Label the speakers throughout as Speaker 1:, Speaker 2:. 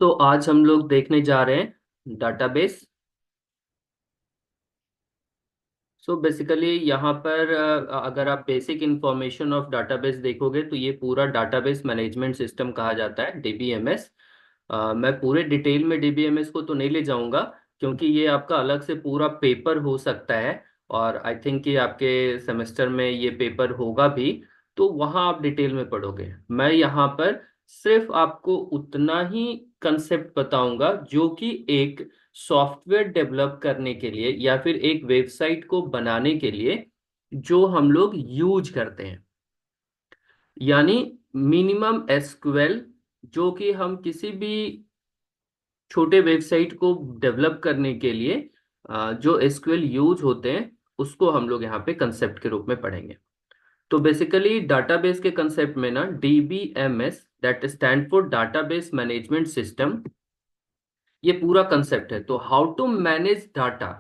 Speaker 1: तो आज हम लोग देखने जा रहे हैं डाटाबेस। सो बेसिकली यहाँ पर अगर आप बेसिक इंफॉर्मेशन ऑफ डाटाबेस देखोगे तो ये पूरा डाटाबेस मैनेजमेंट सिस्टम कहा जाता है, डीबीएमएस। मैं पूरे डिटेल में डीबीएमएस को तो नहीं ले जाऊंगा, क्योंकि ये आपका अलग से पूरा पेपर हो सकता है। और आई थिंक कि आपके सेमेस्टर में ये पेपर होगा भी, तो वहाँ आप डिटेल में पढ़ोगे। मैं यहाँ पर सिर्फ आपको उतना ही कंसेप्ट बताऊंगा जो कि एक सॉफ्टवेयर डेवलप करने के लिए या फिर एक वेबसाइट को बनाने के लिए जो हम लोग यूज करते हैं, यानी मिनिमम एसक्यूएल, जो कि हम किसी भी छोटे वेबसाइट को डेवलप करने के लिए जो एसक्यूएल यूज होते हैं उसको हम लोग यहाँ पे कंसेप्ट के रूप में पढ़ेंगे। तो बेसिकली डाटाबेस के कंसेप्ट में ना, DBMS that stand for database management system, ये पूरा कंसेप्ट है। तो how to manage data,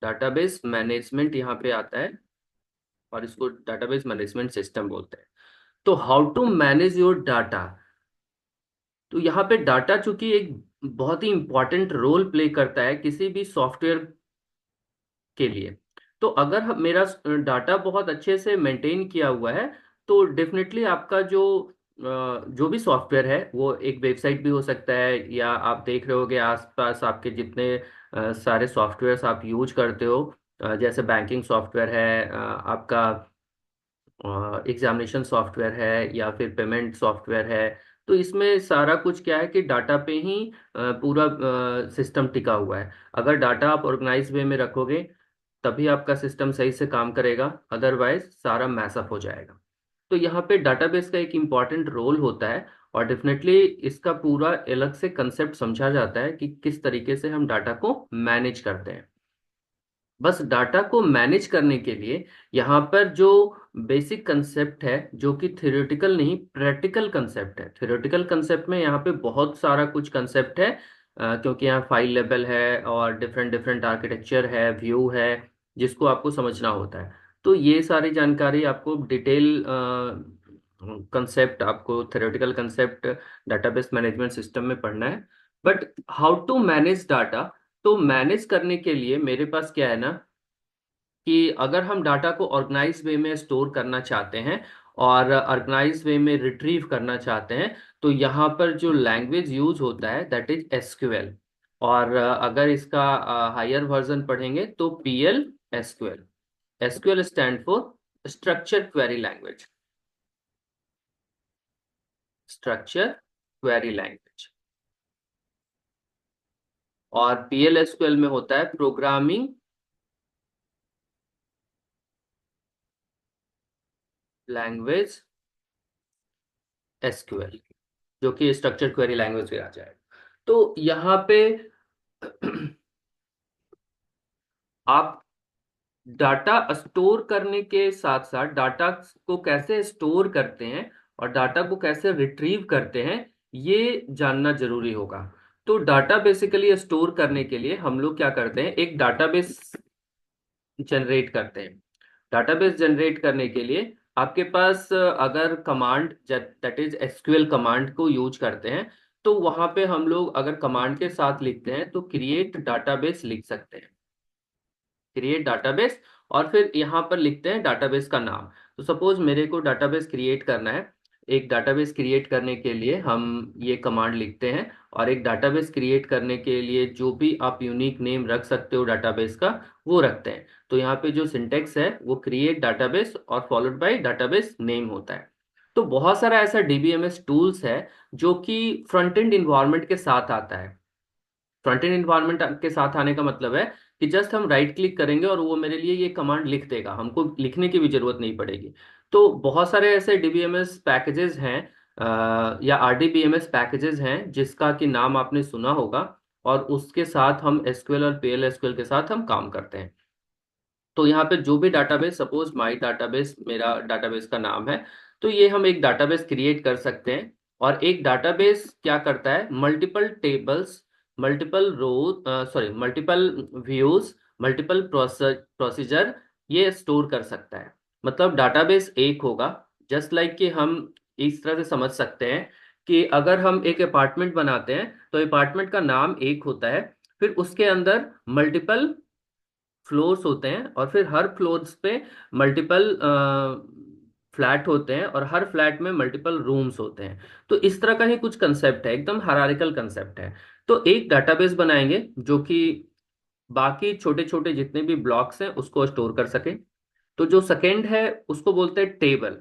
Speaker 1: database management यहाँ पे आता है और इसको डाटाबेस मैनेजमेंट सिस्टम बोलते हैं। तो how to manage your data, तो यहाँ पे डाटा चूंकि एक बहुत ही इंपॉर्टेंट रोल प्ले करता है किसी भी सॉफ्टवेयर के लिए। तो अगर मेरा डाटा बहुत अच्छे से मेंटेन किया हुआ है, तो डेफिनेटली आपका जो भी सॉफ्टवेयर है वो एक वेबसाइट भी हो सकता है, या आप देख रहे होगे आसपास आपके जितने सारे सॉफ्टवेयर्स आप यूज करते हो, जैसे बैंकिंग सॉफ्टवेयर है, आपका एग्जामिनेशन सॉफ्टवेयर है, या फिर पेमेंट सॉफ्टवेयर है। तो इसमें सारा कुछ क्या है कि डाटा पे ही पूरा सिस्टम टिका हुआ है। अगर डाटा आप ऑर्गेनाइज वे में रखोगे तभी आपका सिस्टम सही से काम करेगा, अदरवाइज सारा मैसअप हो जाएगा। तो यहाँ पे डाटाबेस का एक इम्पॉर्टेंट रोल होता है, और डेफिनेटली इसका पूरा अलग से कंसेप्ट समझा जाता है कि किस तरीके से हम डाटा को मैनेज करते हैं। बस डाटा को मैनेज करने के लिए यहाँ पर जो बेसिक कंसेप्ट है, जो कि थ्योरेटिकल नहीं प्रैक्टिकल कंसेप्ट है। थ्योरेटिकल कंसेप्ट में यहाँ पे बहुत सारा कुछ कंसेप्ट है, क्योंकि यहाँ फाइल लेवल है और डिफरेंट डिफरेंट आर्किटेक्चर है, व्यू है, जिसको आपको समझना होता है। तो ये सारी जानकारी आपको डिटेल कंसेप्ट, आपको theoretical concept database management system में पढ़ना है। But how to manage data, तो मैनेज करने के लिए मेरे पास क्या है ना, कि अगर हम डाटा को ऑर्गेनाइज वे में स्टोर करना चाहते हैं और ऑर्गेनाइज वे में रिट्रीव करना चाहते हैं, तो यहाँ पर जो लैंग्वेज यूज होता है दैट इज एसक्यूएल। और अगर इसका हायर वर्जन पढ़ेंगे तो PL SQL. SQL stand for structure query language, structure query language. और पीएल एसक्यूएल में होता है प्रोग्रामिंग लैंग्वेज एसक्यूएल, जो कि स्ट्रक्चर क्वेरी लैंग्वेज में आ जाएगा। तो यहाँ पे आप डाटा स्टोर करने के साथ साथ डाटा को कैसे स्टोर करते हैं और डाटा को कैसे रिट्रीव करते हैं, ये जानना जरूरी होगा। तो डाटा बेसिकली स्टोर करने के लिए हम लोग क्या करते हैं, एक डाटाबेस जनरेट करते हैं। डाटाबेस जनरेट करने के लिए आपके पास अगर command that is SQL command को यूज करते हैं, तो वहां पे हम लोग अगर कमांड के साथ लिखते हैं तो क्रिएट डाटाबेस लिख सकते हैं, क्रिएट डाटाबेस। और फिर यहाँ पर लिखते हैं डाटाबेस का नाम। तो सपोज मेरे को डाटाबेस क्रिएट करना है, एक डाटाबेस क्रिएट करने के लिए हम ये कमांड लिखते हैं। और एक डाटाबेस क्रिएट करने के लिए जो भी आप यूनिक नेम रख सकते हो डाटाबेस का, वो रखते हैं। तो यहाँ पे जो सिंटेक्स है वो क्रिएट डाटाबेस और फॉलोड बाय डाटाबेस नेम होता है। तो बहुत सारा ऐसा डीबीएमएस टूल्स है जो कि फ्रंट एंड इन्वायरमेंट के साथ आता है। फ्रंट एंड इन्वायरमेंट के साथ आने का मतलब है कि जस्ट हम राइट क्लिक करेंगे और वो मेरे लिए ये कमांड लिख देगा, हमको लिखने की भी जरूरत नहीं पड़ेगी। तो बहुत सारे ऐसे डीबीएमएस पैकेजेस हैं, या आरडीबीएमएस पैकेजेस हैं जिसका कि नाम आपने सुना होगा, और उसके साथ हम एसक्यूएल और पीएल एसक्यूएल के साथ हम काम करते हैं। तो यहाँ पे जो भी डाटाबेस, सपोज माई डाटाबेस मेरा डाटाबेस का नाम है, तो ये हम एक डाटाबेस क्रिएट कर सकते हैं। और एक डाटाबेस क्या करता है, multiple tables, multiple row, sorry multiple views, multiple procedure ये स्टोर कर सकता है। मतलब डाटाबेस एक होगा, जस्ट लाइक कि हम इस तरह से समझ सकते हैं कि अगर हम एक अपार्टमेंट बनाते हैं तो अपार्टमेंट का नाम एक होता है, फिर उसके अंदर मल्टीपल फ्लोर्स होते हैं, और फिर हर फ्लोर्स पे मल्टीपल फ्लैट होते हैं, और हर फ्लैट में मल्टीपल रूम्स होते हैं। तो इस तरह का ही कुछ कंसेप्ट है, एकदम हायरार्किकल कंसेप्ट है। तो एक डाटाबेस बनाएंगे जो कि बाकी छोटे छोटे जितने भी ब्लॉक्स हैं उसको स्टोर कर सके। तो जो सेकेंड है उसको बोलते हैं टेबल।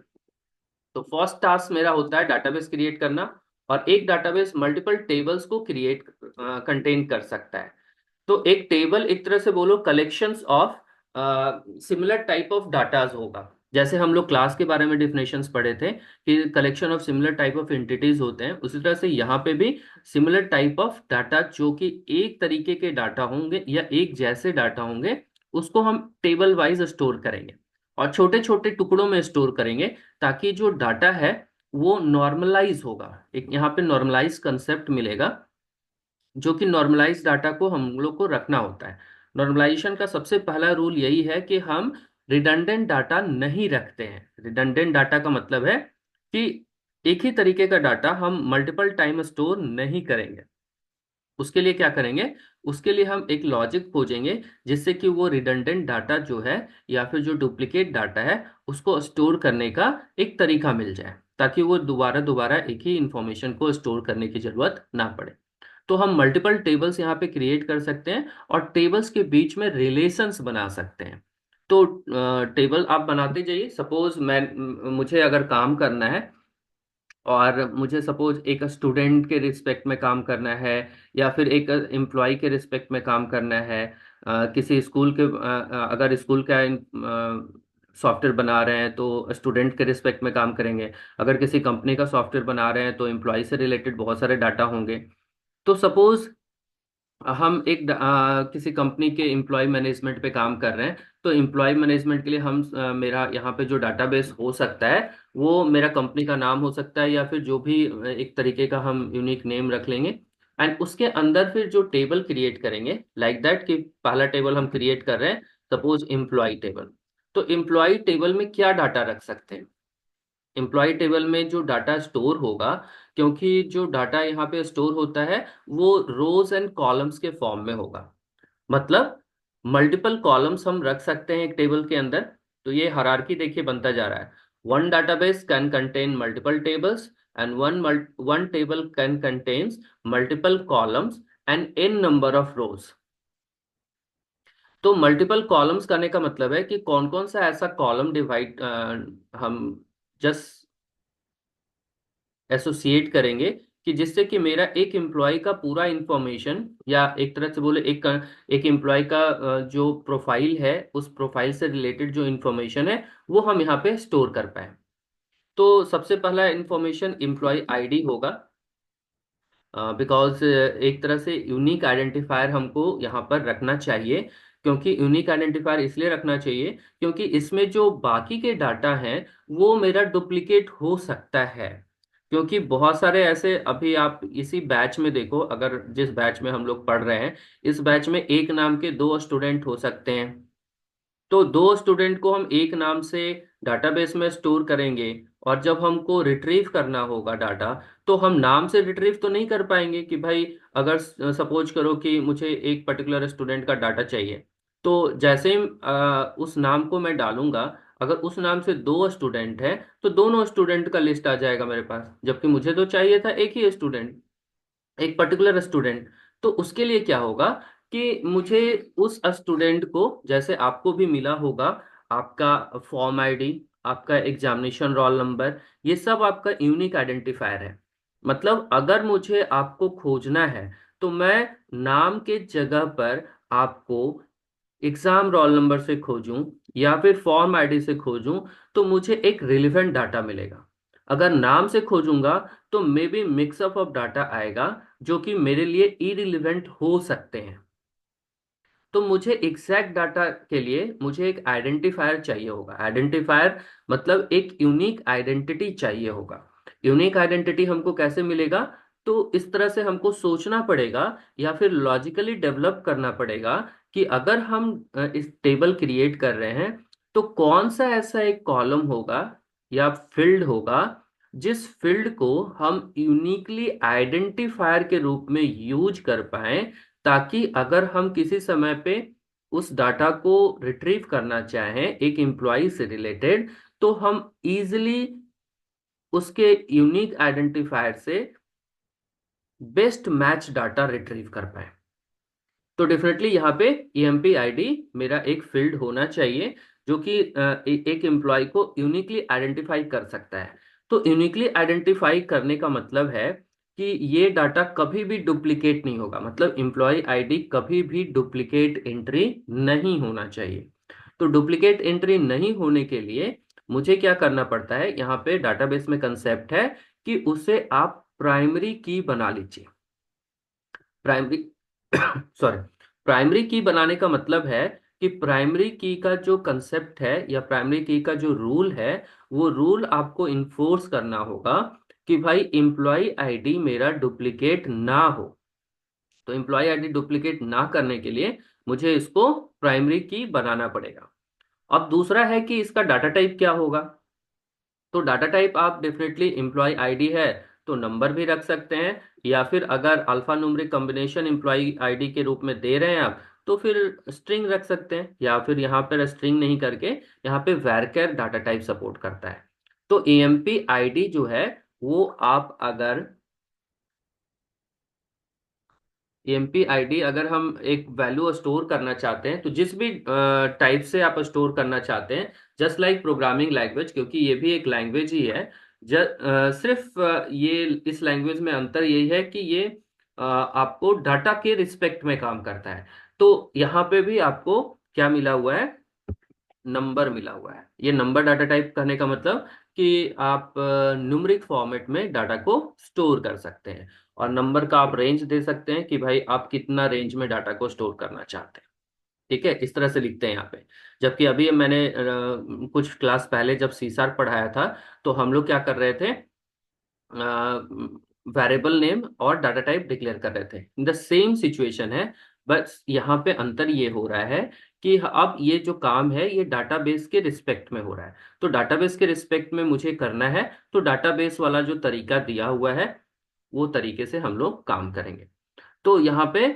Speaker 1: तो फर्स्ट टास्क मेरा होता है डाटाबेस क्रिएट करना, और एक डाटाबेस मल्टीपल टेबल्स को क्रिएट कंटेन कर सकता है। तो एक टेबल एक तरह से बोलो collections of similar type of datas होगा। जैसे हम लोग क्लास के बारे में डिफिनेशंस पढ़े थे कि collection of similar type of entities होते हैं, उसी तरह से यहाँ पे भी सिमिलर टाइप ऑफ डाटा जो कि एक तरीके के डाटा होंगे या एक जैसे डाटा होंगे, उसको हम टेबल वाइज स्टोर करेंगे और छोटे छोटे टुकड़ों में स्टोर करेंगे, ताकि जो डाटा है वो नॉर्मलाइज होगा। एक यहाँ पे नॉर्मलाइज कंसेप्ट मिलेगा, जो कि नॉर्मलाइज डाटा को हम लोग को रखना होता है। नॉर्मलाइजेशन का सबसे पहला रूल यही है कि हम रिडंडेंट डाटा नहीं रखते हैं। रिडंडेंट डाटा का मतलब है कि एक ही तरीके का डाटा हम मल्टीपल टाइम स्टोर नहीं करेंगे। उसके लिए क्या करेंगे, उसके लिए हम एक लॉजिक खोजेंगे जिससे कि वो रिडंडेंट डाटा जो है या फिर जो डुप्लीकेट डाटा है उसको स्टोर करने का एक तरीका मिल जाए, ताकि वो दोबारा दोबारा एक ही इंफॉर्मेशन को स्टोर करने की जरूरत ना पड़े। तो हम मल्टीपल टेबल्स यहाँ पे क्रिएट कर सकते हैं और टेबल्स के बीच में रिलेशंस बना सकते हैं। तो टेबल आप बनाते जाइए। सपोज मुझे अगर काम करना है, और मुझे सपोज एक स्टूडेंट के रिस्पेक्ट में काम करना है, या फिर एक एम्प्लॉय के रिस्पेक्ट में काम करना है, किसी स्कूल के अगर स्कूल का सॉफ्टवेयर बना रहे हैं तो स्टूडेंट के रिस्पेक्ट में काम करेंगे। अगर किसी कंपनी का सॉफ्टवेयर बना रहे हैं तो एम्प्लॉय से रिलेटेड बहुत सारे डाटा होंगे। तो सपोज हम किसी कंपनी के एम्प्लॉय मैनेजमेंट पे काम कर रहे हैं, तो एम्प्लॉय मैनेजमेंट के लिए हम मेरा यहाँ पे जो डाटाबेस हो सकता है वो मेरा कंपनी का नाम हो सकता है, या फिर जो भी एक तरीके का हम यूनिक नेम रख लेंगे। एंड उसके अंदर फिर जो टेबल क्रिएट करेंगे लाइक दैट, कि पहला टेबल हम क्रिएट कर रहे हैं सपोज एम्प्लॉय टेबल। तो एम्प्लॉय टेबल में क्या डाटा रख सकते हैं? एम्प्लॉय टेबल में जो डाटा स्टोर होगा, क्योंकि जो डाटा यहाँ पे स्टोर होता है वो रोज एंड कॉलम्स के फॉर्म में होगा। मतलब मल्टीपल कॉलम्स हम रख सकते हैं एक टेबल के अंदर। तो ये हायरार्की देखिए बनता जा रहा है। One database can contain multiple tables, and one table can contains multiple columns and n number of rows. तो मल्टीपल कॉलम्स करने का मतलब है कि कौन कौन सा ऐसा कॉलम डिवाइड हम जस्ट एसोसिएट करेंगे कि जिससे कि मेरा एक एम्प्लॉय का पूरा इंफॉर्मेशन, या एक तरह से बोले एक एम्प्लॉय का जो प्रोफाइल है उस प्रोफाइल से रिलेटेड जो इंफॉर्मेशन है वो हम यहाँ पे स्टोर कर पाए। तो सबसे पहला इंफॉर्मेशन एम्प्लॉय आईडी होगा, बिकॉज एक तरह से यूनिक आइडेंटिफायर हमको यहाँ पर रखना चाहिए। क्योंकि यूनिक आइडेंटिफायर इसलिए रखना चाहिए क्योंकि इसमें जो बाकी के डाटा हैं वो मेरा डुप्लीकेट हो सकता है। क्योंकि बहुत सारे ऐसे, अभी आप इसी बैच में देखो, अगर जिस बैच में हम लोग पढ़ रहे हैं इस बैच में एक नाम के दो स्टूडेंट हो सकते हैं। तो दो स्टूडेंट को हम एक नाम से डाटाबेस में स्टोर करेंगे, और जब हमको रिट्रीव करना होगा डाटा तो हम नाम से रिट्रीव तो नहीं कर पाएंगे कि भाई, अगर सपोज करो कि मुझे एक पर्टिकुलर स्टूडेंट का डाटा चाहिए, तो जैसे ही उस नाम को मैं डालूंगा, अगर उस नाम से दो स्टूडेंट हैं तो दोनों स्टूडेंट का लिस्ट आ जाएगा मेरे पास, जबकि मुझे तो चाहिए था एक ही स्टूडेंट, एक पर्टिकुलर स्टूडेंट। तो उसके लिए क्या होगा कि मुझे उस स्टूडेंट को, जैसे आपको भी मिला होगा आपका फॉर्म आईडी, आपका एग्जामिनेशन रोल नंबर, ये सब आपका यूनिक आइडेंटिफायर है। मतलब अगर मुझे आपको खोजना है तो मैं नाम के जगह पर आपको एग्जाम रोल नंबर से खोजूं या फिर फॉर्म आईडी से खोजूं, तो मुझे एक रिलेवेंट डाटा मिलेगा। अगर नाम से खोजूंगा तो maybe mixup of data आएगा जो कि मेरे लिए इरिलेवेंट हो सकते हैं। तो मुझे एग्जैक्ट डाटा के लिए मुझे एक आइडेंटिफायर चाहिए होगा। आइडेंटिफायर मतलब एक यूनिक आइडेंटिटी चाहिए होगा। यूनिक आइडेंटिटी हमको कैसे मिलेगा? तो इस तरह से हमको सोचना पड़ेगा या फिर लॉजिकली डेवलप करना पड़ेगा कि अगर हम इस टेबल क्रिएट कर रहे हैं तो कौन सा ऐसा एक कॉलम होगा या फील्ड होगा जिस फील्ड को हम यूनिकली आइडेंटिफायर के रूप में यूज कर पाए, ताकि अगर हम किसी समय पे उस डाटा को रिट्रीव करना चाहें एक एम्प्लॉय से रिलेटेड, तो हम इजीली उसके यूनिक आइडेंटिफायर से बेस्ट मैच डाटा रिट्रीव कर पाए। तो डेफिनेटली यहाँ पे ईएमपी आईडी मेरा एक फील्ड होना चाहिए, जो कि एक एम्प्लॉय को यूनिकली आइडेंटिफाई कर सकता है। तो यूनिकली आइडेंटिफाई करने का मतलब है कि ये डाटा कभी भी डुप्लीकेट नहीं होगा, मतलब एम्प्लॉय आईडी कभी भी डुप्लीकेट एंट्री नहीं होना चाहिए। तो डुप्लीकेट एंट्री नहीं होने के लिए मुझे क्या करना पड़ता है, यहाँ पे डाटाबेस में कंसेप्ट है कि उसे आप प्राइमरी की बना लीजिए। प्राइमरी सॉरी, प्राइमरी की बनाने का मतलब है कि प्राइमरी की का जो कंसेप्ट है या प्राइमरी की का जो रूल है, वो रूल आपको इन्फोर्स करना होगा कि भाई एम्प्लॉय आईडी मेरा डुप्लीकेट ना हो। तो एम्प्लॉय आईडी डुप्लीकेट ना करने के लिए मुझे इसको प्राइमरी की बनाना पड़ेगा। अब दूसरा है कि इसका डाटा टाइप क्या होगा। तो डाटा टाइप आप डेफिनेटली एम्प्लॉय आईडी है तो नंबर भी रख सकते हैं, या फिर अगर alphanumeric combination employ ID के रूप में दे रहे हैं आप, तो फिर स्ट्रिंग रख सकते हैं, या फिर यहाँ पर स्ट्रिंग नहीं करके यहाँ पे varchar डाटा टाइप सपोर्ट करता है। तो एएमपी आईडी जो है वो आप अगर एमपी आईडी अगर हम एक वैल्यू स्टोर करना चाहते हैं, तो जिस भी टाइप से आप स्टोर करना चाहते हैं, जस्ट लाइक प्रोग्रामिंग लैंग्वेज, क्योंकि ये भी एक लैंग्वेज ही है। सिर्फ ये इस लैंग्वेज में अंतर यही है कि ये आपको डाटा के रिस्पेक्ट में काम करता है। तो यहाँ पे भी आपको क्या मिला हुआ है, नंबर मिला हुआ है। ये नंबर डाटा टाइप करने का मतलब कि आप न्यूमरिक फॉर्मेट में डाटा को स्टोर कर सकते हैं, और नंबर का आप रेंज दे सकते हैं कि भाई आप कितना रेंज में डाटा को स्टोर करना चाहते हैं। ठीक है, इस तरह से लिखते हैं यहाँ पे। जबकि अभी मैंने कुछ क्लास पहले जब सी शार्प पढ़ाया था, तो हम लोग क्या कर रहे थे, वेरिएबल नेम और डाटा टाइप डिक्लेयर कर रहे थे। इन द सेम सिचुएशन है, बस यहाँ पे अंतर ये हो रहा है कि अब ये जो काम है ये डाटाबेस के रिस्पेक्ट में हो रहा है। तो डाटाबेस के रिस्पेक्ट में मुझे करना है, तो डाटाबेस वाला जो तरीका दिया हुआ है वो तरीके से हम लोग काम करेंगे। तो यहाँ पे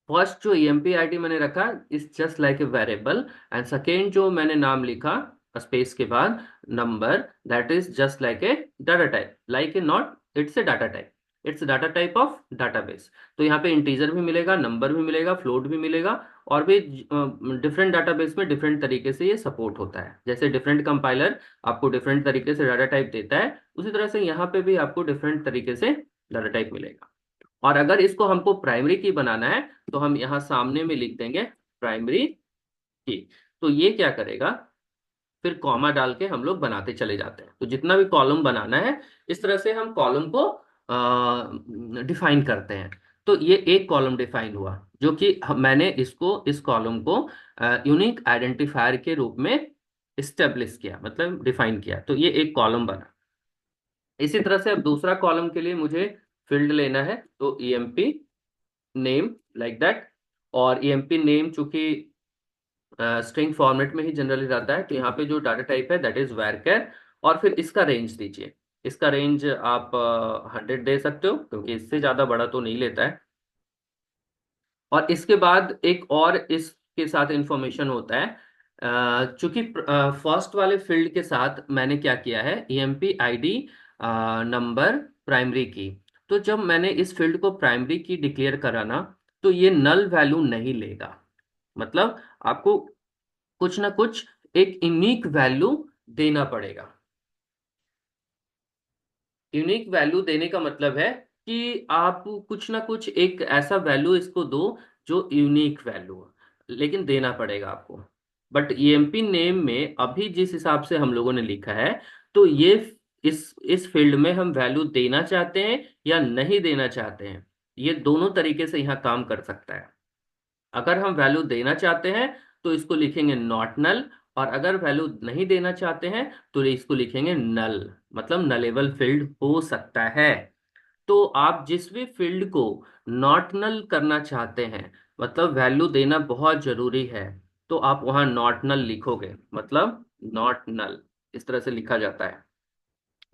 Speaker 1: फर्स्ट जो ईएमपी आईडी मैंने रखा is just like a variable, and second जो मैंने नाम लिखा स्पेस के बाद number, that is just like a data type, like a not, it's a data type, it's data type of database. तो यहाँ पे इंटीजर भी मिलेगा, नंबर भी मिलेगा, फ्लोट भी मिलेगा, और भी डिफरेंट डाटाबेस में डिफरेंट तरीके से ये सपोर्ट होता है। जैसे डिफरेंट कंपाइलर आपको डिफरेंट तरीके से डाटा टाइप देता है, उसी तरह से यहाँ पे भी आपको डिफरेंट तरीके से डाटा टाइप मिलेगा। और अगर इसको हमको प्राइमरी की बनाना है, तो हम यहाँ सामने में लिख देंगे प्राइमरी की। तो ये क्या करेगा, फिर कॉमा डाल के हम लोग बनाते चले जाते हैं। तो जितना भी कॉलम बनाना है, इस तरह से हम कॉलम को डिफाइन करते हैं। तो ये एक कॉलम डिफाइन हुआ, जो कि मैंने इस कॉलम को यूनिक आइडेंटिफायर के रूप में इस्टेब्लिश किया, मतलब डिफाइन किया। तो ये एक कॉलम बना। इसी तरह से अब दूसरा कॉलम के लिए मुझे फील्ड लेना है, तो ईएमपी नेम लाइक दैट। और ईएमपी नेम चूंकि स्ट्रिंग फॉर्मेट में ही जनरली रहता है, तो यहाँ पे जो डाटा टाइप है दैट इज varchar। और फिर इसका रेंज दीजिए, इसका रेंज आप 100 दे सकते हो, क्योंकि इससे ज़्यादा बड़ा तो नहीं लेता है। और इसके बाद एक और इसके साथ इंफॉर्मेशन होता है, चूंकि फर्स्ट वाले फील्ड के साथ मैंने क्या किया है, ईएमपी आईडी नंबर प्राइमरी की। तो जब मैंने इस फील्ड को प्राइमरी की डिक्लेयर करा ना, तो ये नल वैल्यू नहीं लेगा। मतलब आपको कुछ ना कुछ एक यूनिक वैल्यू देना पड़ेगा। यूनिक वैल्यू देने का मतलब है कि आप कुछ ना कुछ एक ऐसा वैल्यू इसको दो जो यूनिक वैल्यू हो, लेकिन देना पड़ेगा आपको। बट ईएमपी नेम में अभी जिस हिसाब से हम लोगों ने लिखा है, तो ये इस फील्ड में हम वैल्यू देना चाहते हैं या नहीं देना चाहते हैं, ये दोनों तरीके से यहाँ काम कर सकता है। अगर हम वैल्यू देना चाहते हैं तो इसको लिखेंगे नॉट नल, और अगर वैल्यू नहीं देना चाहते हैं तो इसको लिखेंगे नल, मतलब नलेबल फील्ड हो सकता है। तो आप जिस भी फील्ड को नॉट नल करना चाहते हैं, मतलब वैल्यू देना बहुत जरूरी है, तो आप वहां नॉट नल लिखोगे, मतलब नॉट नल इस तरह से लिखा जाता है।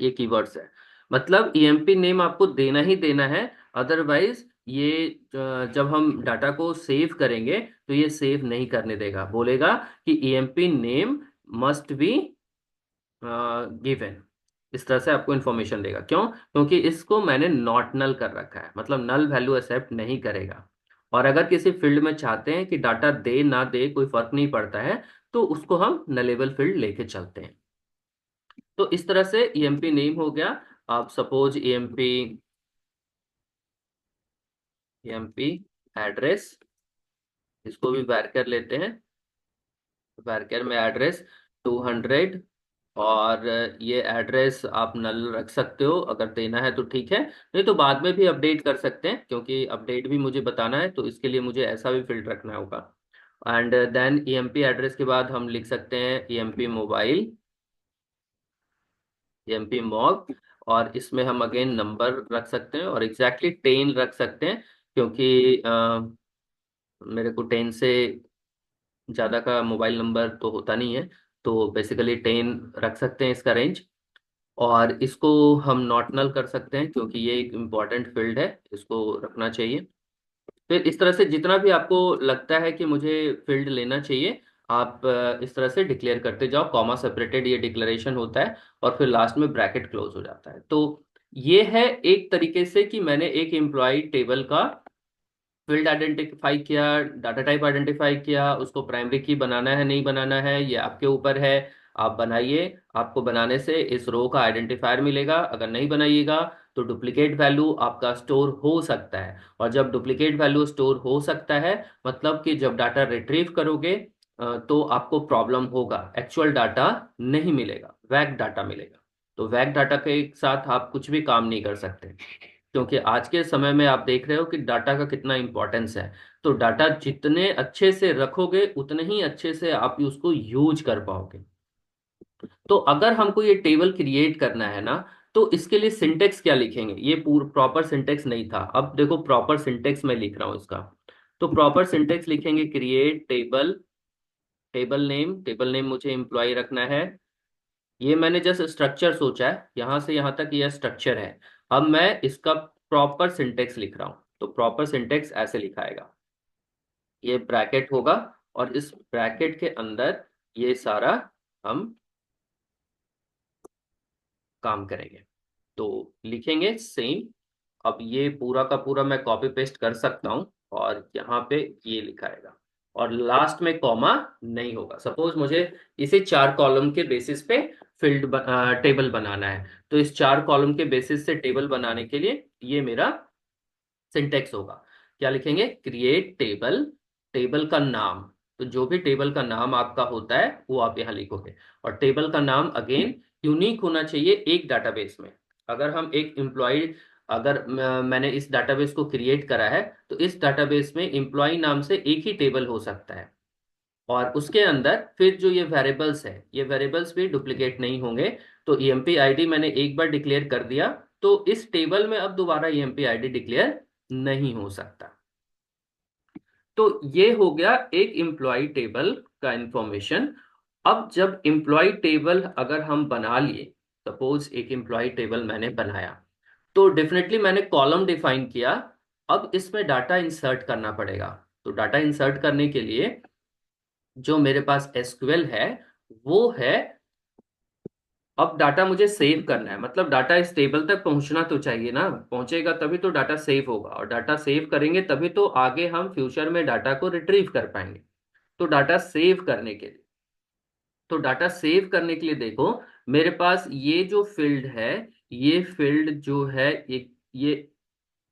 Speaker 1: ये कीवर्ड्स है। मतलब ईएमपी नेम आपको देना ही देना है, अदरवाइज ये जब हम डाटा को सेव करेंगे तो ये सेव नहीं करने देगा, बोलेगा कि EMP name must be given. इस तरह से आपको इन्फॉर्मेशन देगा। क्यों? क्योंकि इसको मैंने नॉट नल कर रखा है, मतलब नल वैल्यू एक्सेप्ट नहीं करेगा। और अगर किसी फील्ड में चाहते हैं कि डाटा दे ना दे कोई फर्क नहीं पड़ता है, तो उसको हम नलेबल फील्ड लेके चलते हैं। तो इस तरह से ईएमपी नेम हो गया। आप सपोज ईएमपी ईएमपी एड्रेस, इसको भी वैर कर लेते हैं। वैर में एड्रेस 200, और ये एड्रेस आप नल रख सकते हो अगर देना है तो ठीक है, नहीं तो बाद में भी अपडेट कर सकते हैं, क्योंकि अपडेट भी मुझे बताना है तो इसके लिए मुझे ऐसा भी फील्ड रखना होगा। एंड देन ईएमपी एड्रेस के बाद हम लिख सकते हैं ईएमपी मोबाइल, ईएमपी मॉब, और इसमें हम अगेन नंबर रख सकते हैं और एग्जैक्टली 10 रख सकते हैं, क्योंकि मेरे को 10 से ज़्यादा का मोबाइल नंबर तो होता नहीं है। तो बेसिकली 10 रख सकते हैं इसका रेंज। और इसको हम नॉट नल कर सकते हैं, क्योंकि ये एक इम्पॉर्टेंट फील्ड है, इसको रखना चाहिए। फिर इस तरह से जितना भी आपको लगता है कि मुझे फील्ड लेना चाहिए, आप इस तरह से डिक्लेयर करते जाओ। कॉमा सेपरेटेड ये डिक्लेरेशन होता है, और फिर लास्ट में ब्रैकेट क्लोज हो जाता है। तो ये है एक तरीके से कि मैंने एक एम्प्लॉय टेबल का फील्ड आइडेंटिफाई किया, डाटा टाइप आइडेंटिफाई किया, उसको प्राइमरी की बनाना है नहीं बनाना है ये आपके ऊपर है। आप बनाइए। आपको बनाने से इस रो का आइडेंटिफायर मिलेगा, अगर नहीं बनाइएगा तो डुप्लीकेट वैल्यू आपका स्टोर हो सकता है। और जब डुप्लीकेट वैल्यू स्टोर हो सकता है, मतलब कि जब डाटा रिट्रीव करोगे तो आपको प्रॉब्लम होगा, एक्चुअल डाटा नहीं मिलेगा, वैक डाटा मिलेगा। तो वैक डाटा के साथ आप कुछ भी काम नहीं कर सकते, क्योंकि आज के समय में आप देख रहे हो कि डाटा का कितना इंपॉर्टेंस है। तो डाटा जितने अच्छे से रखोगे उतने ही अच्छे से आप उसको यूज कर पाओगे। तो अगर हमको ये टेबल क्रिएट करना है ना, तो इसके लिए सिंटेक्स क्या लिखेंगे? ये पूरा प्रॉपर सिंटेक्स नहीं था, अब देखो प्रॉपर सिंटेक्स मैं लिख रहा हूँ इसका। तो प्रॉपर सिंटेक्स लिखेंगे, क्रिएट टेबल, टेबल नेम मुझे एम्प्लॉय रखना है। ये मैंने जस्ट स्ट्रक्चर सोचा है, यहां से यहां तक ये स्ट्रक्चर है। अब मैं इसका प्रॉपर सिंटेक्स लिख रहा हूं। तो प्रॉपर सिंटेक्स ऐसे लिखाएगा, ये ब्रैकेट होगा, और इस ब्रैकेट के अंदर ये सारा हम काम करेंगे। तो लिखेंगे सेम। अब ये पूरा का पूरा मैं कॉपी पेस्ट कर सकता हूँ, और यहाँ पे ये लिखाएगा, और लास्ट में कॉमा नहीं होगा। सपोज मुझे इसे 4 कॉलम के बेसिस पे टेबल बनाना है, तो इस 4 कॉलम के बेसिस से टेबल बनाने के लिए ये मेरा सिंटेक्स होगा। क्या लिखेंगे? क्रिएट टेबल, टेबल का नाम, तो जो भी टेबल का नाम आपका होता है वो आप यहाँ लिखोगे। और टेबल का नाम अगेन यूनिक होना चाहिए एक डाटाबेस में। अगर हम एक एम्प्लॉय, अगर मैंने इस डाटाबेस को क्रिएट करा है, तो इस डाटाबेस में एम्प्लॉय नाम से एक ही टेबल हो सकता है। और उसके अंदर फिर जो ये वेरिएबल्स है, ये वेरिएबल्स भी डुप्लीकेट नहीं होंगे। तो ईएमपी आईडी मैंने एक बार डिक्लेयर कर दिया, तो इस टेबल में अब दोबारा ईएमपी आईडी डिक्लेयर नहीं हो सकता। तो ये हो गया एक एम्प्लॉय टेबल का इंफॉर्मेशन। अब जब एम्प्लॉय टेबल अगर हम बना लिए, सपोज एक एम्प्लॉय टेबल मैंने बनाया, तो डेफिनेटली मैंने कॉलम डिफाइन किया। अब इसमें डाटा इंसर्ट करना पड़ेगा। तो डाटा इंसर्ट करने के लिए जो मेरे पास एसक्यूएल है वो है, अब डाटा मुझे सेव करना है, मतलब डाटा इस टेबल तक पहुंचना तो चाहिए ना, पहुंचेगा तभी तो डाटा सेव होगा, और डाटा सेव करेंगे तभी तो आगे हम फ्यूचर में डाटा को रिट्रीव कर पाएंगे। तो डाटा सेव करने के लिए, तो डाटा सेव करने के लिए देखो, मेरे पास ये जो फील्ड है, ये फील्ड जो है एक, ये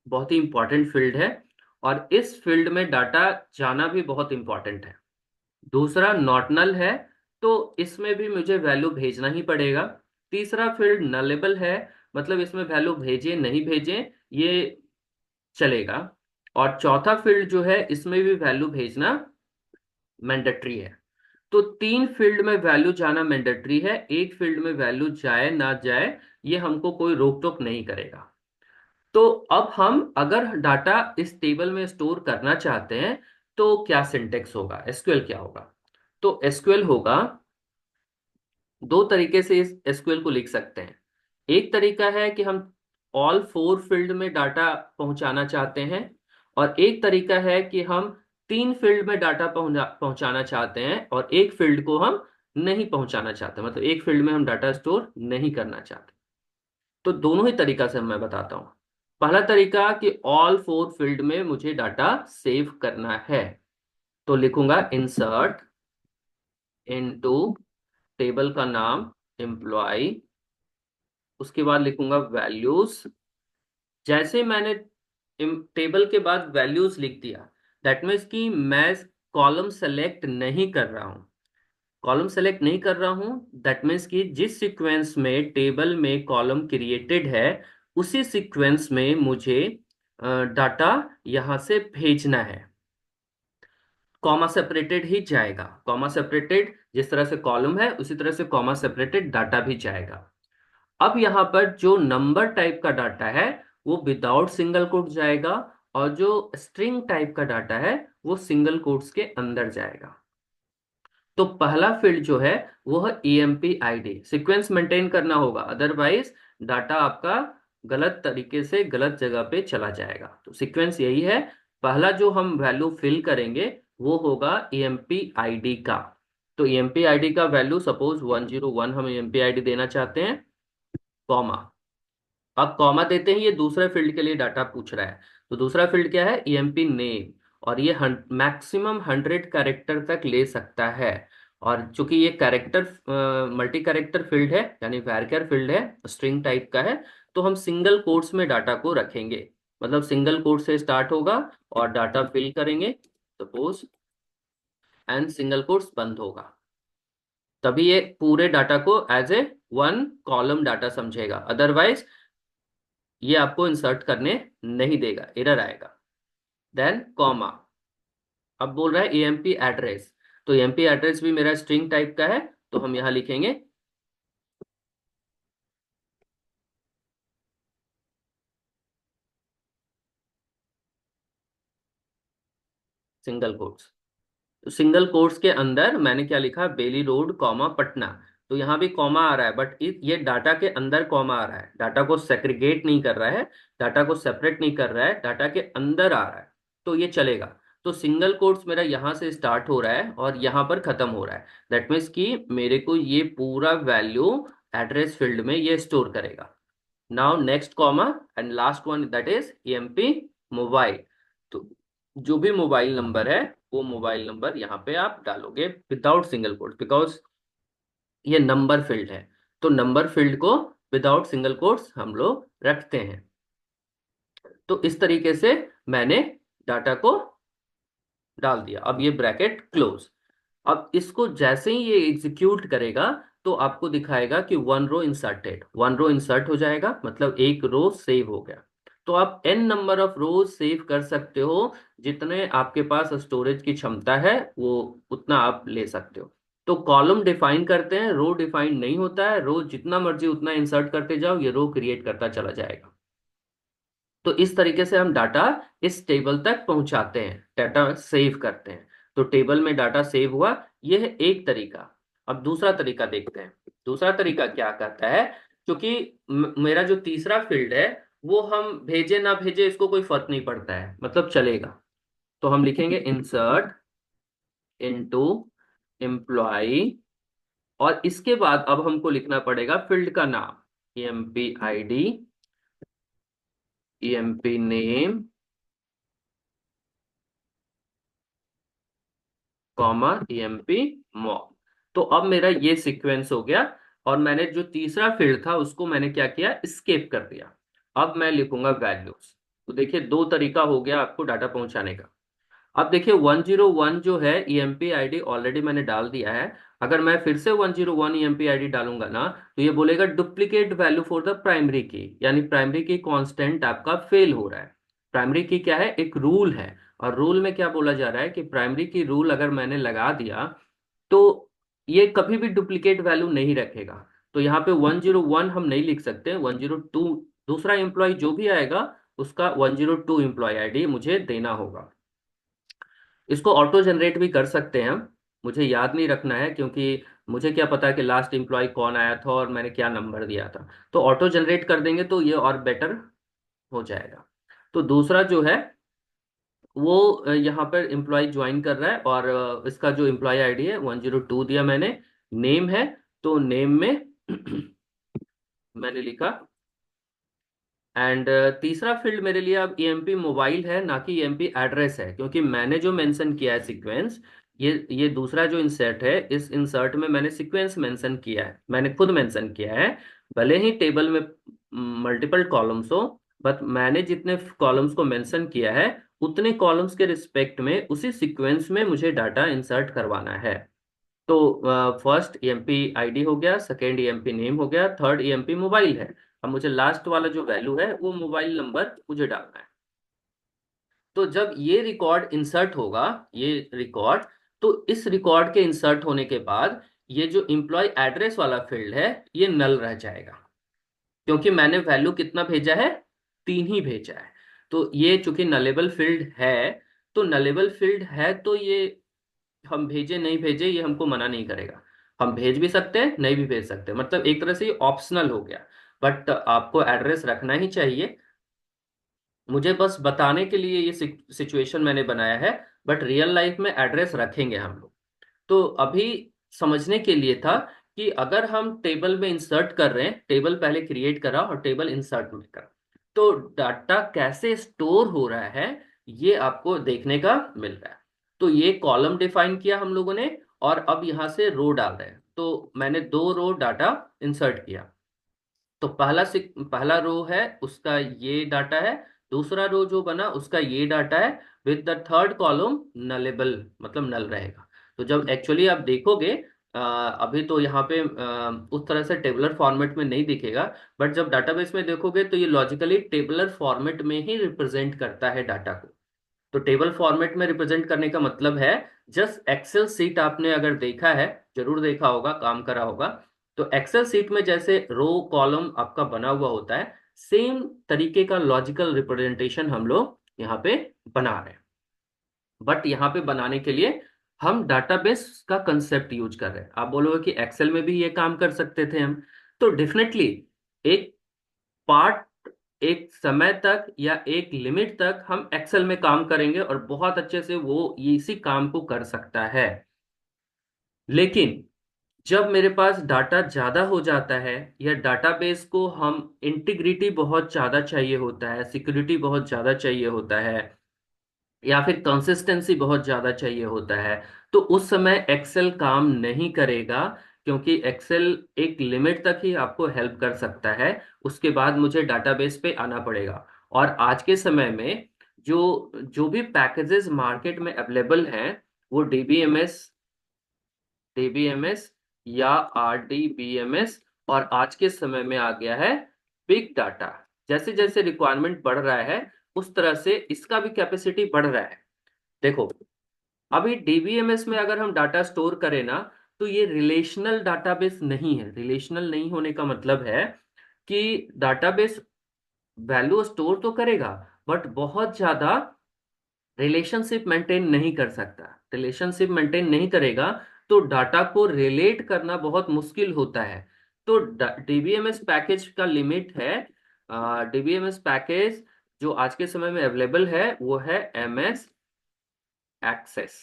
Speaker 1: बहुत ही इंपॉर्टेंट फील्ड है, और इस फील्ड में डाटा जाना भी बहुत इंपॉर्टेंट है। दूसरा नॉट नल है, तो इसमें भी मुझे वैल्यू भेजना ही पड़ेगा। तीसरा फील्ड नलेबल है, मतलब इसमें वैल्यू भेजे नहीं भेजे ये चलेगा। और चौथा फील्ड जो है इसमें भी वैल्यू भेजना मैंडेटरी है। तो 3 फील्ड में वैल्यू जाना मैंडेटरी है, एक फील्ड में वैल्यू जाए ना जाए ये हमको कोई रोक टोक नहीं करेगा। तो अब हम अगर डाटा इस टेबल में स्टोर करना चाहते हैं, तो क्या सिंटेक्स होगा, एसक्यूएल क्या होगा? तो एसक्यूएल होगा, दो तरीके से इस एसक्यूएल को लिख सकते हैं। एक तरीका है कि हम ऑल फोर फील्ड में डाटा पहुंचाना चाहते हैं, और एक तरीका है कि हम तीन फील्ड में डाटा पहुंचाना चाहते हैं और एक फील्ड को हम नहीं पहुंचाना चाहते, मतलब एक फील्ड में हम डाटा स्टोर नहीं करना चाहते। तो दोनों ही तरीका से मैं बताता हूँ। पहला तरीका कि ऑल फोर फील्ड में मुझे डाटा सेव करना है, तो लिखूंगा इंसर्ट इनटू, टेबल का नाम एम्प्लॉय, उसके बाद लिखूंगा वैल्यूज। जैसे मैंने टेबल के बाद वैल्यूज लिख दिया, दैट मीन्स कि मैं कॉलम सेलेक्ट नहीं कर रहा हूं। कॉलम सेलेक्ट नहीं कर रहा हूं, दैट मीन्स कि जिस सीक्वेंस में टेबल में कॉलम क्रिएटेड है, उसी सीक्वेंस में मुझे डाटा यहां से भेजना है। कॉमा सेपरेटेड ही जाएगा, कॉमा सेपरेटेड, जिस तरह से कॉलम है उसी तरह से कॉमा सेपरेटेड डाटा भी जाएगा। अब यहाँ पर जो नंबर टाइप का डाटा है वो विदाउट सिंगल कोट जाएगा, और जो स्ट्रिंग टाइप का डाटा है वो सिंगल कोट्स के अंदर जाएगा। तो पहला फील्ड जो है वो है ईएमपी आईडी। सीक्वेंस मेंटेन करना होगा, अदरवाइज डाटा आपका गलत तरीके से गलत जगह पे चला जाएगा। तो सीक्वेंस यही है, पहला जो हम वैल्यू फिल करेंगे वो होगा ईएमपी आईडी का। तो ईएमपी आईडी का वैल्यू सपोज 101 हम ईएमपी आईडी देना चाहते हैं, कॉमा। अब कॉमा देते ही ये दूसरे फील्ड के लिए डाटा पूछ रहा है। तो दूसरा फील्ड क्या है, ईएमपी नेम, और ये मैक्सिमम 100 कैरेक्टर तक ले सकता है। और चूंकि ये कैरेक्टर मल्टी कैरेक्टर फील्ड है, यानी वैरचर फील्ड है, स्ट्रिंग टाइप का है, तो हम सिंगल कोट्स में डाटा को रखेंगे। मतलब सिंगल कोट से स्टार्ट होगा और डाटा फिल करेंगे सपोज, एंड सिंगल कोट्स बंद होगा। तभी ये पूरे डाटा को as a one column data समझेगा, अदरवाइज ये आपको इंसर्ट करने नहीं देगा, एरर आएगा। देन कॉमा, अब बोल रहा है ईएमपी एड्रेस, तो ईएमपी एड्रेस भी मेरा स्ट्रिंग टाइप का है, तो हम यहां लिखेंगे सिंगल कोट्स। तो सिंगल कोट्स के अंदर मैंने क्या लिखा, बेली रोड कॉमा पटना। तो यहाँ भी कॉमा आ रहा है, बट ये डाटा के अंदर कॉमा आ रहा है, डाटा को सेग्रीगेट नहीं कर रहा है, डाटा को सेपरेट नहीं कर रहा है, डाटा के अंदर आ रहा है, तो ये चलेगा। तो सिंगल कोट्स मेरा यहाँ से स्टार्ट हो रहा है और यहाँ पर खत्म हो रहा है, दैट मीन्स कि मेरे को ये पूरा वैल्यू एड्रेस फील्ड में ये स्टोर करेगा। Now next comma and last one, that is EMP mobile. तो जो भी मोबाइल नंबर है वो मोबाइल नंबर यहाँ पे आप डालोगे विदाउट सिंगल कोट, बिकॉज ये नंबर फील्ड है। तो नंबर फील्ड को विदाउट सिंगल कोट्स हम लोग रखते हैं। तो इस तरीके से मैंने डाटा को डाल दिया। अब ये ब्रैकेट क्लोज। अब इसको जैसे ही ये एग्जीक्यूट करेगा तो आपको दिखाएगा कि one row inserted, one row insert हो जाएगा, मतलब एक रो सेव हो गया। तो आप n number of rows save कर सकते हो, जितने आपके पास स्टोरेज की क्षमता है वो उतना आप ले सकते हो। तो कॉलम डिफाइन करते हैं, रो डिफाइन नहीं होता है, रो जितना मर्जी उतना इंसर्ट करते जाओ, ये रो क्रिएट करता चला जाएगा। तो इस तरीके से हम डाटा इस टेबल तक पहुंचाते हैं, डाटा सेव करते हैं। तो टेबल में डाटा सेव हुआ, यह है एक तरीका। अब दूसरा तरीका देखते हैं। दूसरा तरीका क्या करता है, क्योंकि मेरा जो तीसरा फील्ड है वो हम भेजे ना भेजे इसको कोई फर्क नहीं पड़ता है, मतलब चलेगा। तो हम लिखेंगे इंसर्ट इनटू एम्प्लॉय, और इसके बाद अब हमको लिखना पड़ेगा फील्ड का नाम, EMP ID, EMP name, comma EMP mock. तो अब मेरा ये सीक्वेंस हो गया, और मैंने जो तीसरा फील्ड था उसको मैंने क्या किया, स्केप कर दिया। अब मैं लिखूंगा वैल्यूज। तो देखिए दो तरीका हो गया आपको डाटा पहुंचाने का। अब देखिए 101 जो है ईएमपी आईडी ऑलरेडी मैंने डाल दिया है। अगर मैं फिर से 101 ईएमपी आईडी डालूंगा ना, तो ये बोलेगा duplicate value for the primary की, यानी प्राइमरी की कांस्टेंट आपका फेल हो रहा है। प्राइमरी की क्या है, एक रूल है, और रूल में क्या बोला जा रहा है कि प्राइमरी की रूल अगर मैंने लगा दिया तो ये कभी भी डुप्लीकेट वैल्यू नहीं रखेगा। तो यहाँ पे 101 हम नहीं लिख सकते, 102 दूसरा एम्प्लॉय जो भी आएगा उसका 102 एम्प्लॉय आईडी मुझे देना होगा। इसको ऑटो जनरेट भी कर सकते हैं हम, मुझे याद नहीं रखना है, क्योंकि मुझे क्या पता कि लास्ट एम्प्लॉय कौन आया था और मैंने क्या नंबर दिया था। तो ऑटो जनरेट कर देंगे तो ये और बेटर हो जाएगा। तो दूसरा जो है वो यहाँ पर एम्प्लॉय ज्वाइन कर रहा है, और इसका जो एम्प्लॉय आईडी है 102 दिया मैंने। नेम है, तो नेम में मैंने लिखा। एंड तीसरा फील्ड मेरे लिए अब ईएमपी मोबाइल है, ना कि ईएमपी एड्रेस है, क्योंकि मैंने जो मेंशन किया है सीक्वेंस, ये दूसरा जो इंसर्ट है, इस इंसर्ट में मैंने सीक्वेंस मेंशन किया है, मैंने खुद मेंशन किया है। भले ही टेबल में मल्टीपल कॉलम्स हो, बट मैंने जितने कॉलम्स को मेंशन किया है उतने कॉलम्स के रिस्पेक्ट में उसी सीक्वेंस में मुझे डाटा इंसर्ट करवाना है। तो फर्स्ट ईएमपी आईडी हो गया, सेकेंड ईएमपी नेम हो गया, थर्ड ईएमपी मोबाइल है। अब मुझे लास्ट वाला जो वैल्यू है वो मोबाइल नंबर मुझे डालना है। तो जब ये रिकॉर्ड इंसर्ट होगा, ये रिकॉर्ड, तो इस रिकॉर्ड के इंसर्ट होने के बाद ये जो एम्प्लॉय एड्रेस वाला फील्ड है ये नल रह जाएगा, क्योंकि मैंने वैल्यू कितना भेजा है, 3 ही भेजा है। तो ये चूंकि नलेबल फील्ड है, तो नलेबल फील्ड है तो ये हम भेजे नहीं भेजे ये हमको मना नहीं करेगा। हम भेज भी सकते हैं, नहीं भी भेज सकते, मतलब एक तरह से ये ऑप्शनल हो गया। बट आपको एड्रेस रखना ही चाहिए। मुझे बस बताने के लिए ये सिचुएशन मैंने बनाया है, बट रियल लाइफ में एड्रेस रखेंगे हम लोग। तो अभी समझने के लिए था कि अगर हम टेबल में इंसर्ट कर रहे हैं, टेबल पहले क्रिएट करा और टेबल इंसर्ट में करा, तो डाटा कैसे स्टोर हो रहा है ये आपको देखने का मिल रहा है। तो ये कॉलम डिफाइन किया हम लोगों ने, और अब यहाँ से रो डाल रहे हैं, तो मैंने 2 रो डाटा इंसर्ट किया। तो पहला रो है उसका ये डाटा है, दूसरा रो जो बना उसका ये डाटा है, with the third column nullable, मतलब नल रहेगा। तो जब एक्चुअली आप देखोगे, अभी तो यहाँ पे उस तरह से टेबलर फॉर्मेट में नहीं दिखेगा, बट जब डाटाबेस में देखोगे तो ये लॉजिकली टेबलर फॉर्मेट में ही रिप्रेजेंट करता है डाटा को। तो टेबल फॉर्मेट में रिप्रेजेंट करने का मतलब है, जस्ट एक्सेल सीट आपने अगर देखा है, जरूर देखा होगा, काम करा होगा, तो एक्सेल सीट में जैसे रो कॉलम आपका बना हुआ होता है, सेम तरीके का लॉजिकल रिप्रेजेंटेशन हम लोग यहाँ पे बना रहे हैं। बट यहाँ पे बनाने के लिए हम डाटाबेस का कंसेप्ट यूज कर रहे हैं। आप बोलोगे कि एक्सेल में भी ये काम कर सकते थे हम, तो डेफिनेटली एक पार्ट, एक समय तक या एक लिमिट तक हम एक्सेल में काम करेंगे और बहुत अच्छे से वो इसी काम को कर सकता है। लेकिन जब मेरे पास डाटा ज्यादा हो जाता है, या डाटाबेस को हम इंटीग्रिटी बहुत ज्यादा चाहिए होता है, सिक्योरिटी बहुत ज्यादा चाहिए होता है, या फिर कंसिस्टेंसी बहुत ज्यादा चाहिए होता है, तो उस समय एक्सेल काम नहीं करेगा, क्योंकि एक्सेल एक लिमिट तक ही आपको हेल्प कर सकता है। उसके बाद मुझे डाटाबेस पे आना पड़ेगा। और आज के समय में जो जो भी पैकेजेस मार्केट में अवेलेबल हैं, वो डीबीएमएस, डीबीएमएस या आरडीबीएमएस, और आज के समय में आ गया है बिग डाटा। जैसे जैसे रिक्वायरमेंट बढ़ रहा है, उस तरह से इसका भी कैपेसिटी बढ़ रहा है। देखो, अभी डीबीएमएस में अगर हम डाटा स्टोर करें ना, तो ये रिलेशनल डाटाबेस नहीं है। रिलेशनल नहीं होने का मतलब है कि डाटाबेस वैल्यू स्टोर तो करेगा, बट बहुत ज्यादा रिलेशनशिप मेंटेन नहीं कर सकता। रिलेशनशिप मेंटेन नहीं करेगा तो डाटा को रिलेट करना बहुत मुश्किल होता है। तो डीबीएमएस पैकेज का लिमिट है, डीबीएमएस पैकेज जो आज के समय में अवेलेबल है वो है एमएस एक्सेस।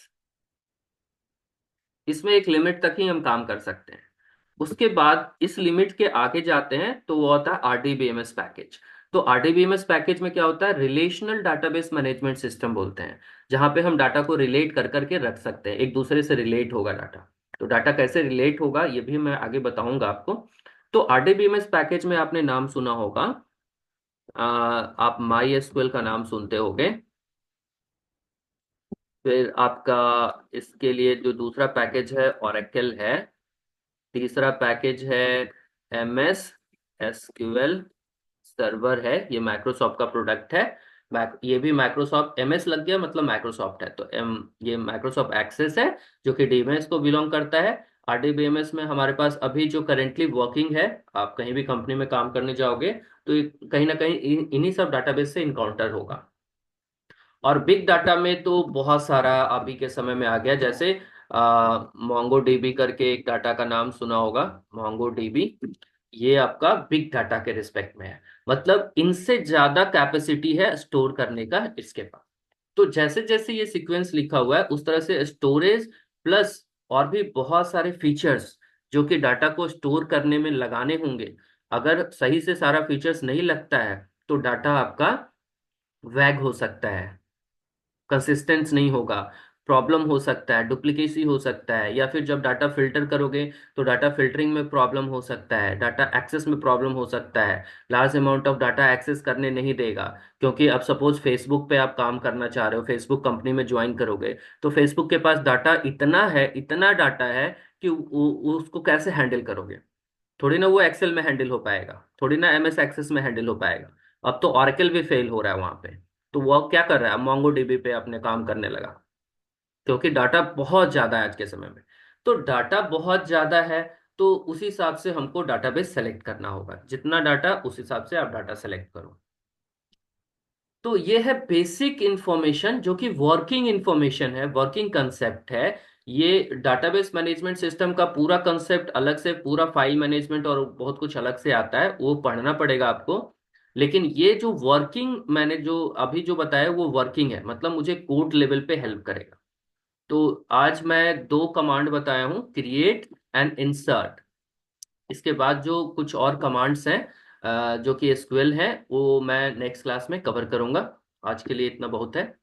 Speaker 1: इसमें एक लिमिट तक ही हम काम कर सकते हैं। उसके बाद इस लिमिट के आगे जाते हैं तो वो होता है आरडीबीएमएस पैकेज। तो आरडीबीएमएस पैकेज में क्या होता है, रिलेशनल डाटाबेस मैनेजमेंट सिस्टम बोलते हैं, जहां पे हम डाटा को रिलेट कर करके रख सकते हैं, एक दूसरे से रिलेट होगा डाटा। तो डाटा कैसे रिलेट होगा ये भी मैं आगे बताऊंगा आपको। तो आरडीबीएमएस पैकेज में आपने नाम सुना होगा, आप माई एसक्यूएल का नाम सुनते होंगे। फिर आपका इसके लिए जो दूसरा पैकेज है ओरेकल है। तीसरा पैकेज है एम एस एसक्यूएल सर्वर है, ये माइक्रोसॉफ्ट का प्रोडक्ट है। ये भी माइक्रोसॉफ्ट एमएस लग गया, मतलब माइक्रोसॉफ्ट है, तो एम ये माइक्रोसॉफ्ट एक्सेस है, जो कि डीबीएमएस को बिलोंग करता है। आरडीबीएमएस में हमारे पास अभी जो करेंटली वर्किंग है, आप कहीं भी कंपनी में काम करने जाओगे तो ये कहीं ना कहीं इन्हीं सब डाटाबेस से इनकाउंटर होगा। और बिग डाटा में तो बहुत सारा अभी के समय में आ गया, जैसे मोंगो डीबी करके एक डाटा का नाम सुना होगा, मोंगो डीबी। ये आपका बिग डाटा के रिस्पेक्ट में है, मतलब इनसे ज्यादा कैपेसिटी है स्टोर करने का इसके पास। तो जैसे जैसे ये सीक्वेंस लिखा हुआ है उस तरह से स्टोरेज प्लस और भी बहुत सारे फीचर्स जो कि डाटा को स्टोर करने में लगाने होंगे। अगर सही से सारा फीचर्स नहीं लगता है तो डाटा आपका वैग हो सकता है, कंसिस्टेंस नहीं होगा, प्रॉब्लम हो सकता है, डुप्लीकेसी हो सकता है, या फिर जब डाटा फिल्टर करोगे तो डाटा फिल्टरिंग में प्रॉब्लम हो सकता है, डाटा एक्सेस में प्रॉब्लम हो सकता है, large amount of data access करने नहीं देगा। क्योंकि अब सपोज फेसबुक पे आप काम करना चाह रहे हो, फेसबुक कंपनी में ज्वाइन करोगे, तो फेसबुक के पास डाटा इतना है, इतना डाटा है कि उसको कैसे हैंडल करोगे? थोड़ी ना वो एक्सेल में हैंडल हो पाएगा, थोड़ी ना एमएस एक्सेस में हैंडल हो पाएगा। अब तो ऑरेकल भी फेल हो रहा है वहां पे। तो वो अब क्या कर रहा है, मोंगो डीबी पे अपने काम करने लगा, क्योंकि डाटा बहुत ज्यादा है आज के समय में। तो डाटा बहुत ज्यादा है, तो उस हिसाब से हमको डाटाबेस सेलेक्ट करना होगा, जितना डाटा उस हिसाब से आप डाटा सेलेक्ट करो। तो ये है बेसिक इंफॉर्मेशन जो कि वर्किंग इंफॉर्मेशन है, वर्किंग कंसेप्ट है। ये डाटाबेस मैनेजमेंट सिस्टम का पूरा कंसेप्ट अलग से, पूरा फाइल मैनेजमेंट और बहुत कुछ अलग से आता है, वो पढ़ना पड़ेगा आपको। लेकिन ये जो वर्किंग मैंने जो अभी जो बताया वो वर्किंग है, मतलब मुझे कोड लेवल पे हेल्प करेगा। तो आज मैं दो कमांड बताया हूँ, क्रिएट एंड इंसर्ट। इसके बाद जो कुछ और कमांड्स हैं जो कि एसक्यूएल हैं, वो मैं नेक्स्ट क्लास में कवर करूंगा। आज के लिए इतना बहुत है।